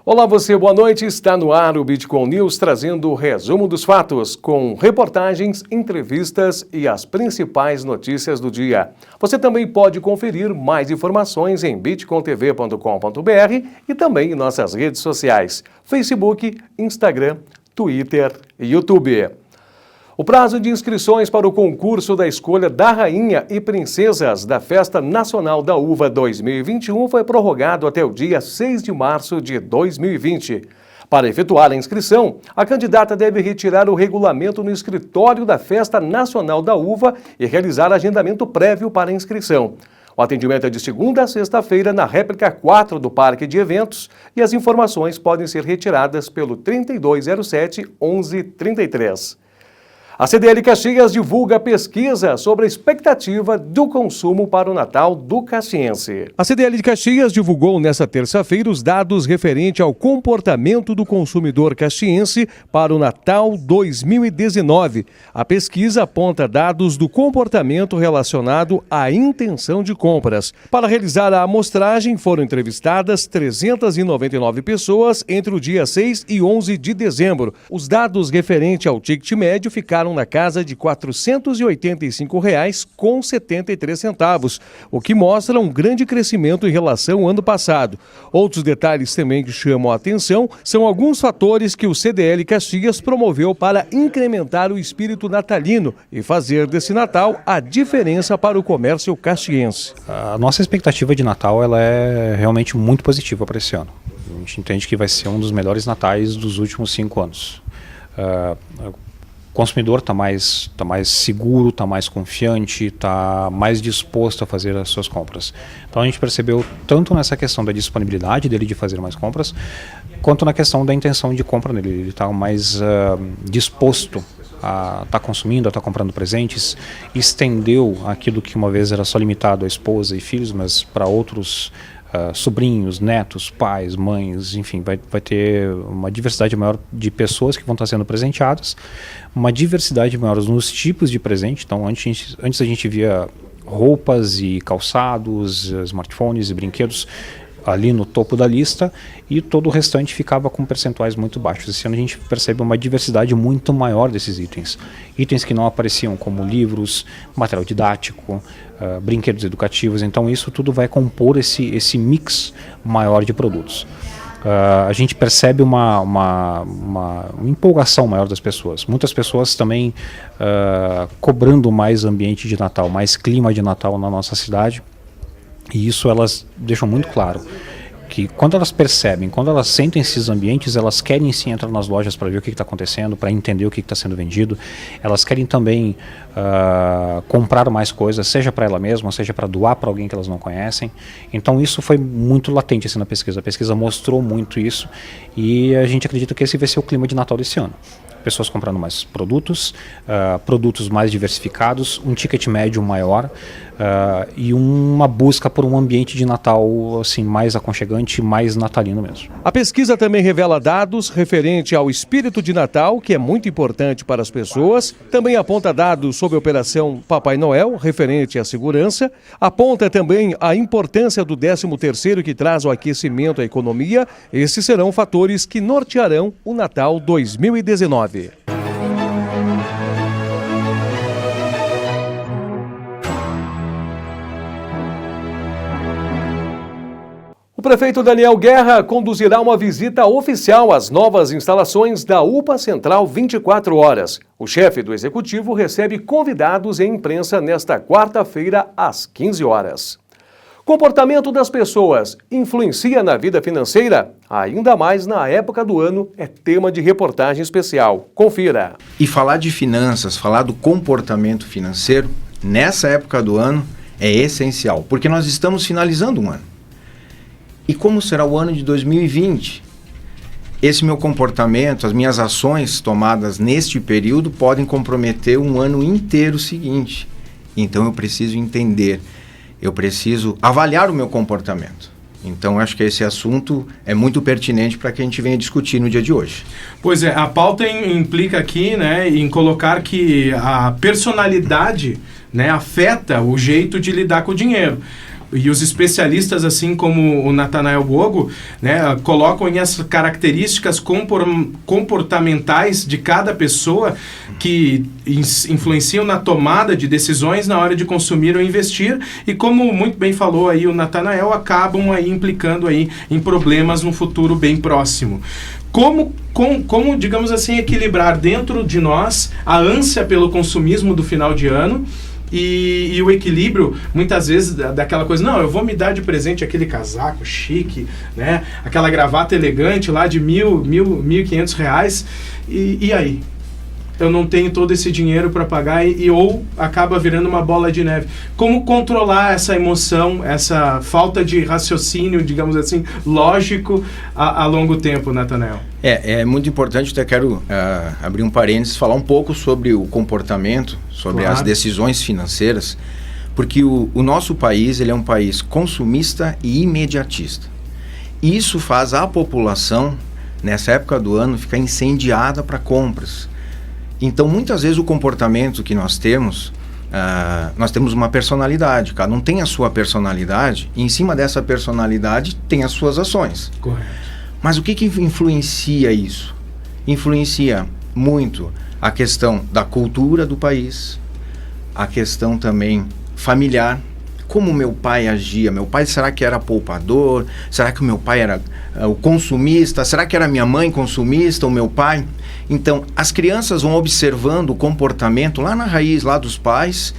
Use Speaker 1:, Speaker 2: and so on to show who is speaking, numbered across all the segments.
Speaker 1: Olá você, boa noite. Está no ar o Bitcoin News trazendo o resumo dos fatos, com reportagens, entrevistas e as principais notícias do dia. Você também pode conferir mais informações em bitcointv.com.br e também em nossas redes sociais, Facebook, Instagram, Twitter e YouTube. O prazo de inscrições para o concurso da escolha da Rainha e Princesas da Festa Nacional da Uva 2021 foi prorrogado até o dia 6 de março de 2020. Para efetuar a inscrição, a candidata deve retirar o regulamento no escritório da Festa Nacional da Uva e realizar agendamento prévio para a inscrição. O atendimento é de segunda a sexta-feira na réplica 4 do Parque de Eventos e as informações podem ser retiradas pelo 3207-1133. A CDL Caxias divulga pesquisa sobre a expectativa do consumo para o Natal do caxiense. A CDL de Caxias divulgou nesta terça-feira os dados referentes ao comportamento do consumidor caxiense para o Natal 2019. A pesquisa aponta dados do comportamento relacionado à intenção de compras. Para realizar a amostragem, foram entrevistadas 399 pessoas entre o dia 6 e 11 de dezembro. Os dados referentes ao ticket médio ficaram na casa de R$ 485,73, o que mostra um grande crescimento em relação ao ano passado. Outros detalhes também que chamam a atenção são alguns fatores que o CDL Caxias promoveu para incrementar o espírito natalino e fazer desse Natal a diferença para o comércio caxiense.
Speaker 2: A nossa expectativa de Natal ela é realmente muito positiva para esse ano. A gente entende que vai ser um dos melhores natais dos últimos 5 anos. O consumidor está mais seguro, está mais confiante, está mais disposto a fazer as suas compras. Então a gente percebeu tanto nessa questão da disponibilidade dele de fazer mais compras, quanto na questão da intenção de compra dele. Ele está mais disposto a estar consumindo, a estar comprando presentes, estendeu aquilo que uma vez era só limitado à esposa e filhos, mas para outros sobrinhos, netos, pais, mães, enfim, vai ter uma diversidade maior de pessoas que vão estar sendo presenteadas, uma diversidade maior nos tipos de presente. Então antes a gente via roupas e calçados, smartphones e brinquedos ali no topo da lista e todo o restante ficava com percentuais muito baixos. Esse ano a gente percebe uma diversidade muito maior desses itens. Itens que não apareciam, como livros, material didático, brinquedos educativos. Então isso tudo vai compor esse mix maior de produtos. A gente percebe uma empolgação maior das pessoas. Muitas pessoas também cobrando mais ambiente de Natal, mais clima de Natal na nossa cidade. E isso elas deixam muito claro, que quando elas percebem, quando elas sentem esses ambientes, elas querem sim entrar nas lojas para ver o que está acontecendo, para entender o que está sendo vendido. Elas querem também comprar mais coisas, seja para ela mesma, seja para doar para alguém que elas não conhecem. Então isso foi muito latente assim, na pesquisa. A pesquisa mostrou muito isso e a gente acredita que esse vai ser o clima de Natal desse ano. Pessoas comprando mais produtos, produtos mais diversificados, um ticket médio maior e uma busca por um ambiente de Natal assim, mais aconchegante, mais natalino mesmo.
Speaker 1: A pesquisa também revela dados referente ao espírito de Natal, que é muito importante para as pessoas. Também aponta dados sobre a Operação Papai Noel, referente à segurança. Aponta também a importância do 13º, que traz o aquecimento à economia. Esses serão fatores que nortearão o Natal 2019. O prefeito Daniel Guerra conduzirá uma visita oficial às novas instalações da UPA Central 24 horas. O chefe do executivo recebe convidados e imprensa nesta quarta-feira às 15 horas. Comportamento das pessoas influencia na vida financeira? Ainda mais na época do ano, é tema de reportagem especial. Confira.
Speaker 3: E falar de finanças, falar do comportamento financeiro, nessa época do ano, é essencial, porque nós estamos finalizando um ano. E como será o ano de 2020? Esse meu comportamento, as minhas ações tomadas neste período podem comprometer um ano inteiro seguinte. Então eu preciso entender, eu preciso avaliar o meu comportamento. Então, acho que esse assunto é muito pertinente para que a gente venha discutir no dia de hoje.
Speaker 4: Pois é, a pauta implica aqui, né, em colocar que a personalidade, né, afeta o jeito de lidar com o dinheiro. E os especialistas, assim como o Nathanael Bogo, né, colocam as características comportamentais de cada pessoa que influenciam na tomada de decisões na hora de consumir ou investir, e como muito bem falou aí o Nathanael, acabam aí implicando aí em problemas no futuro bem próximo. Como, digamos assim, equilibrar dentro de nós a ânsia pelo consumismo do final de ano e o equilíbrio, muitas vezes, daquela coisa, não, eu vou me dar de presente aquele casaco chique, né? Aquela gravata elegante lá de R$1.500, e aí? Eu não tenho todo esse dinheiro para pagar ou acaba virando uma bola de neve. Como controlar essa emoção, essa falta de raciocínio, digamos assim, lógico a longo tempo, Nathanael?
Speaker 3: É muito importante, até quero abrir um parênteses, falar um pouco sobre o comportamento, sobre as decisões financeiras, porque o nosso país, ele é um país consumista e imediatista. Isso faz a população, nessa época do ano, ficar incendiada para compras. Então, muitas vezes o comportamento que nós temos uma personalidade, cada um tem a sua personalidade, e em cima dessa personalidade tem as suas ações.
Speaker 4: Correto.
Speaker 3: Mas o que influencia isso? Influencia muito a questão da cultura do país, a questão também familiar, como meu pai agia. Meu pai, será que era poupador? Será que o meu pai era o consumista? Será que era minha mãe consumista, o meu pai? Então, as crianças vão observando o comportamento lá na raiz, lá dos pais,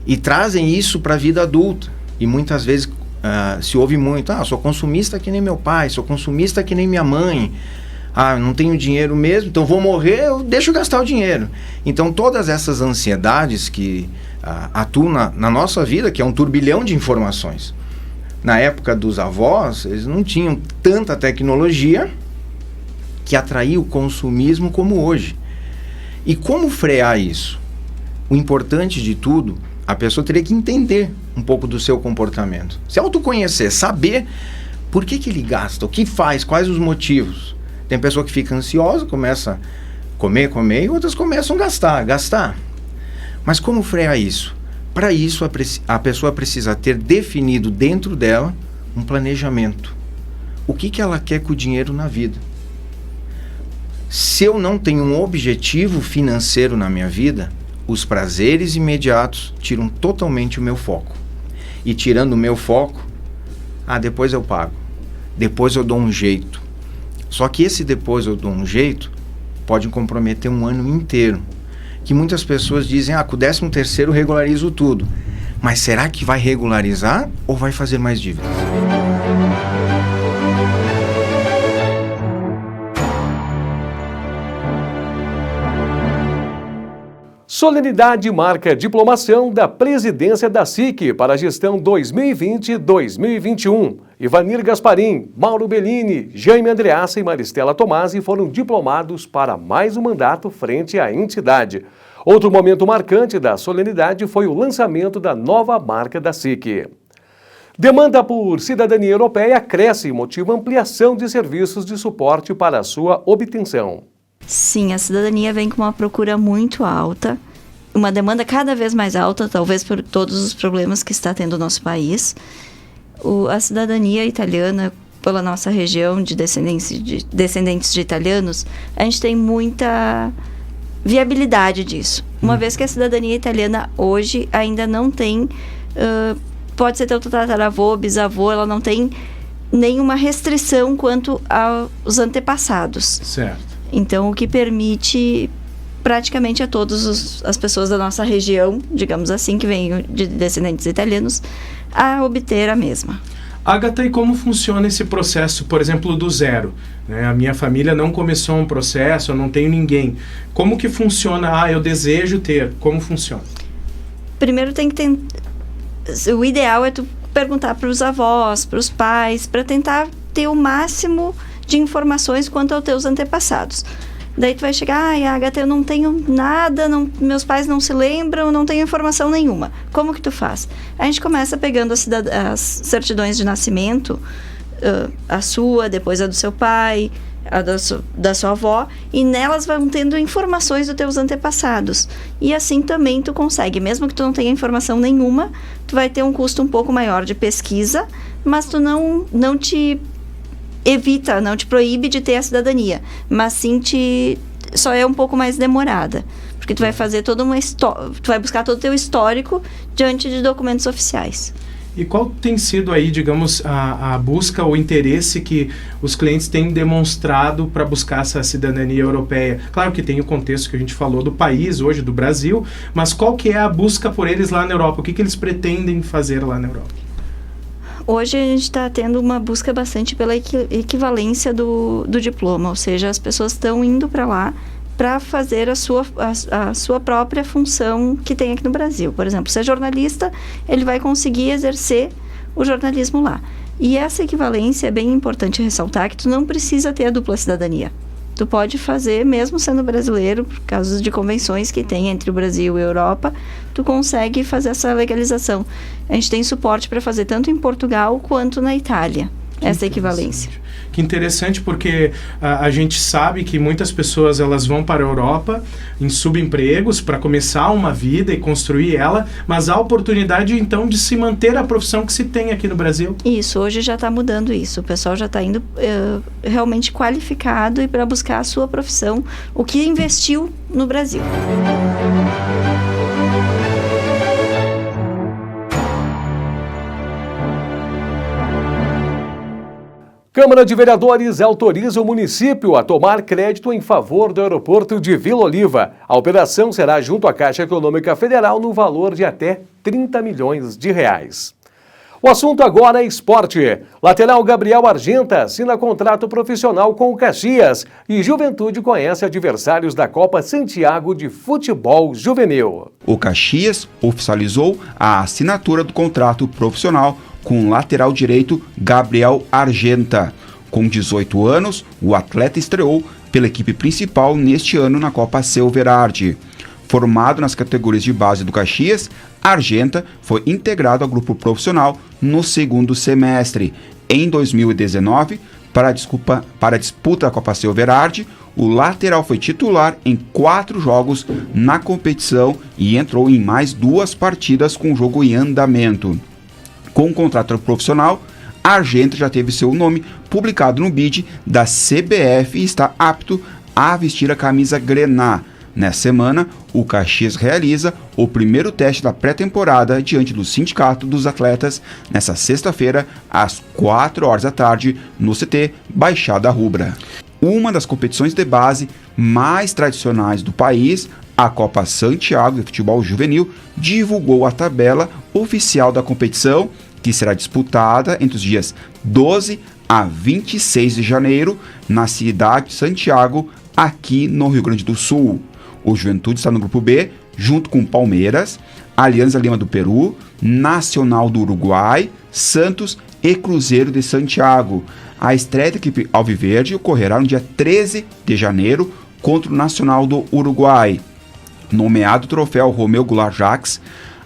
Speaker 3: e trazem isso para a vida adulta. E muitas vezes se ouve muito, sou consumista que nem meu pai, sou consumista que nem minha mãe, não tenho dinheiro mesmo, então vou morrer, eu deixo gastar o dinheiro. Então, todas essas ansiedades que atuam na nossa vida, que é um turbilhão de informações. Na época dos avós, eles não tinham tanta tecnologia que atraía o consumismo como hoje. E como frear isso? O importante de tudo, a pessoa teria que entender um pouco do seu comportamento. Se autoconhecer, saber por que ele gasta, o que faz, quais os motivos. Tem pessoa que fica ansiosa, começa a comer, e outras começam a gastar. Mas como frear isso? Para isso, a pessoa precisa ter definido dentro dela um planejamento. O que ela quer com o dinheiro na vida? Se eu não tenho um objetivo financeiro na minha vida, os prazeres imediatos tiram totalmente o meu foco. E tirando o meu foco, depois eu pago. Depois eu dou um jeito. Só que esse depois eu dou um jeito pode comprometer um ano inteiro. Que muitas pessoas dizem, com o 13º eu regularizo tudo. Mas será que vai regularizar ou vai fazer mais dívidas?
Speaker 1: Solenidade marca diplomação da presidência da SIC para a gestão 2020-2021. Ivanir Gasparim, Mauro Bellini, Jaime Andreassa e Maristela Tomasi foram diplomados para mais um mandato frente à entidade. Outro momento marcante da solenidade foi o lançamento da nova marca da SIC. Demanda por cidadania europeia cresce e motiva ampliação de serviços de suporte para a sua obtenção.
Speaker 5: Sim, a cidadania vem com uma procura muito alta, uma demanda cada vez mais alta, talvez por todos os problemas que está tendo o nosso país. A cidadania italiana, pela nossa região de descendentes de italianos, a gente tem muita viabilidade disso. Uma vez que a cidadania italiana hoje ainda não tem, pode ser teu tataravô, bisavô, ela não tem nenhuma restrição quanto aos antepassados.
Speaker 4: Certo.
Speaker 5: Então, o que permite praticamente a todas as pessoas da nossa região, digamos assim, que vêm de descendentes italianos, a obter a mesma.
Speaker 4: Agatha, e como funciona esse processo, por exemplo, do zero? Né? A minha família não começou um processo, eu não tenho ninguém. Como que funciona? Eu desejo ter. Como funciona?
Speaker 5: Primeiro tem que ter... O ideal é tu perguntar para os avós, para os pais, para tentar ter o máximo de informações quanto aos teus antepassados. Daí tu vai chegar, Agatha, eu não tenho nada, meus pais não se lembram, não tenho informação nenhuma. Como que tu faz? A gente começa pegando as certidões de nascimento, a sua, depois a do seu pai, a da sua avó, e nelas vão tendo informações dos teus antepassados. E assim também tu consegue, mesmo que tu não tenha informação nenhuma, tu vai ter um custo um pouco maior de pesquisa, mas tu não te evita, não te proíbe de ter a cidadania, mas sim só é um pouco mais demorada, porque tu vai fazer tu vai buscar todo o teu histórico diante de documentos oficiais.
Speaker 4: E qual tem sido aí, digamos, a busca ou interesse que os clientes têm demonstrado para buscar essa cidadania europeia? Claro que tem o contexto que a gente falou do país hoje, do Brasil, mas qual que é a busca por eles lá na Europa? O que eles pretendem fazer lá na Europa?
Speaker 5: Hoje a gente está tendo uma busca bastante pela equivalência do diploma, ou seja, as pessoas estão indo para lá para fazer a sua própria função que tem aqui no Brasil. Por exemplo, se é jornalista, ele vai conseguir exercer o jornalismo lá. E essa equivalência é bem importante ressaltar, que tu não precisa ter a dupla cidadania. Tu pode fazer, mesmo sendo brasileiro, por causa de convenções que tem entre o Brasil e a Europa, tu consegue fazer essa legalização. A gente tem suporte para fazer tanto em Portugal quanto na Itália, essa equivalência.
Speaker 4: Que interessante, porque a gente sabe que muitas pessoas elas vão para a Europa em subempregos para começar uma vida e construir ela, mas há a oportunidade então de se manter a profissão que se tem aqui no Brasil.
Speaker 5: Isso, hoje já está mudando isso. O pessoal já está indo realmente qualificado e para buscar a sua profissão, o que investiu no Brasil.
Speaker 1: Câmara de Vereadores autoriza o município a tomar crédito em favor do aeroporto de Vila Oliva. A operação será junto à Caixa Econômica Federal no valor de até 30 milhões de reais. O assunto agora é esporte. Lateral Gabriel Argenta assina contrato profissional com o Caxias e Juventude conhece adversários da Copa Santiago de Futebol Juvenil.
Speaker 6: O Caxias oficializou a assinatura do contrato profissional com o lateral direito Gabriel Argenta. Com 18 anos, o atleta estreou pela equipe principal neste ano na Copa Silverard. Formado nas categorias de base do Caxias, Argenta foi integrado ao grupo profissional no segundo semestre. Em 2019, para a disputa da Copa Silverard, o lateral foi titular em 4 jogos na competição e entrou em mais 2 partidas com o jogo em andamento. Com o contrato profissional, Argenta já teve seu nome publicado no bid da CBF e está apto a vestir a camisa grená. Nessa semana, o Caxias realiza o primeiro teste da pré-temporada diante do Sindicato dos Atletas, nessa sexta-feira, às 4 horas da tarde, no CT Baixada Rubra. Uma das competições de base mais tradicionais do país, a Copa Santiago de Futebol Juvenil, divulgou a tabela oficial da competição, que será disputada entre os dias 12 a 26 de janeiro, na cidade de Santiago, aqui no Rio Grande do Sul. O Juventude está no grupo B, junto com Palmeiras, Alianza Lima do Peru, Nacional do Uruguai, Santos e Cruzeiro de Santiago. A estreia da equipe alviverde ocorrerá no dia 13 de janeiro contra o Nacional do Uruguai. Nomeado o troféu Romeu Goulart Jacques,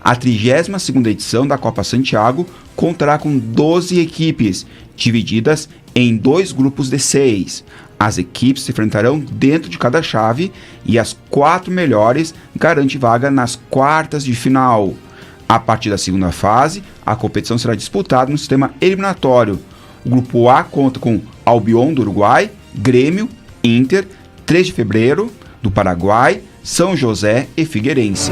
Speaker 6: a 32ª edição da Copa Santiago contará com 12 equipes, divididas em 2 grupos de 6. As equipes se enfrentarão dentro de cada chave e as 4 melhores garantem vaga nas quartas de final. A partir da segunda fase, a competição será disputada no sistema eliminatório. O grupo A conta com Albion do Uruguai, Grêmio, Inter, 3 de Fevereiro do Paraguai, São José e Figueirense.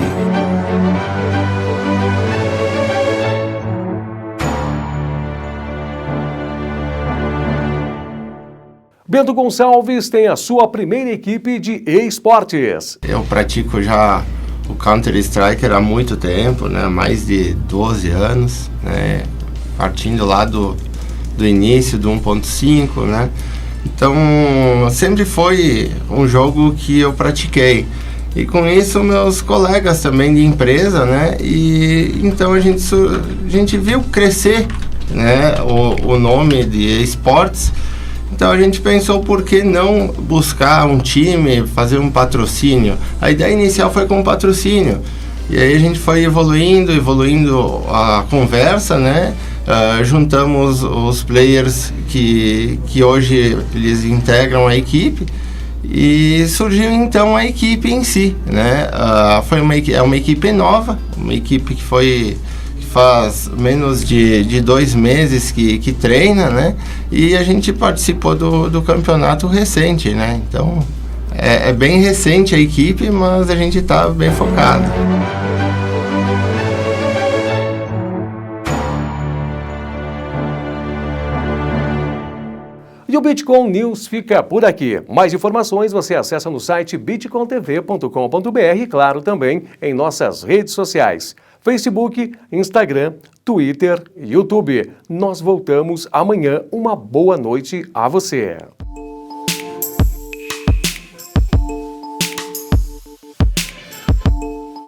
Speaker 1: Bento Gonçalves tem a sua primeira equipe de esportes.
Speaker 7: Eu pratico já o Counter-Strike há muito tempo, né? Mais de 12 anos, né? Partindo lá do início do 1.5, né? Então, sempre foi um jogo que eu pratiquei. E com isso, meus colegas também de empresa, né? E então a gente viu crescer, né? O nome de esportes. Então a gente pensou por que não buscar um time, fazer um patrocínio. A ideia inicial foi com um patrocínio. E aí a gente foi evoluindo a conversa, né? Juntamos os players que hoje eles integram a equipe e surgiu então a equipe em si, né? É uma equipe nova, uma equipe que faz menos de 2 meses que treina, né? E a gente participou do campeonato recente, né? Então é bem recente a equipe, mas a gente está bem focado.
Speaker 1: E o Bitcoin News fica por aqui. Mais informações você acessa no site bitcointv.com.br e, claro, também em nossas redes sociais. Facebook, Instagram, Twitter e YouTube. Nós voltamos amanhã. Uma boa noite a você.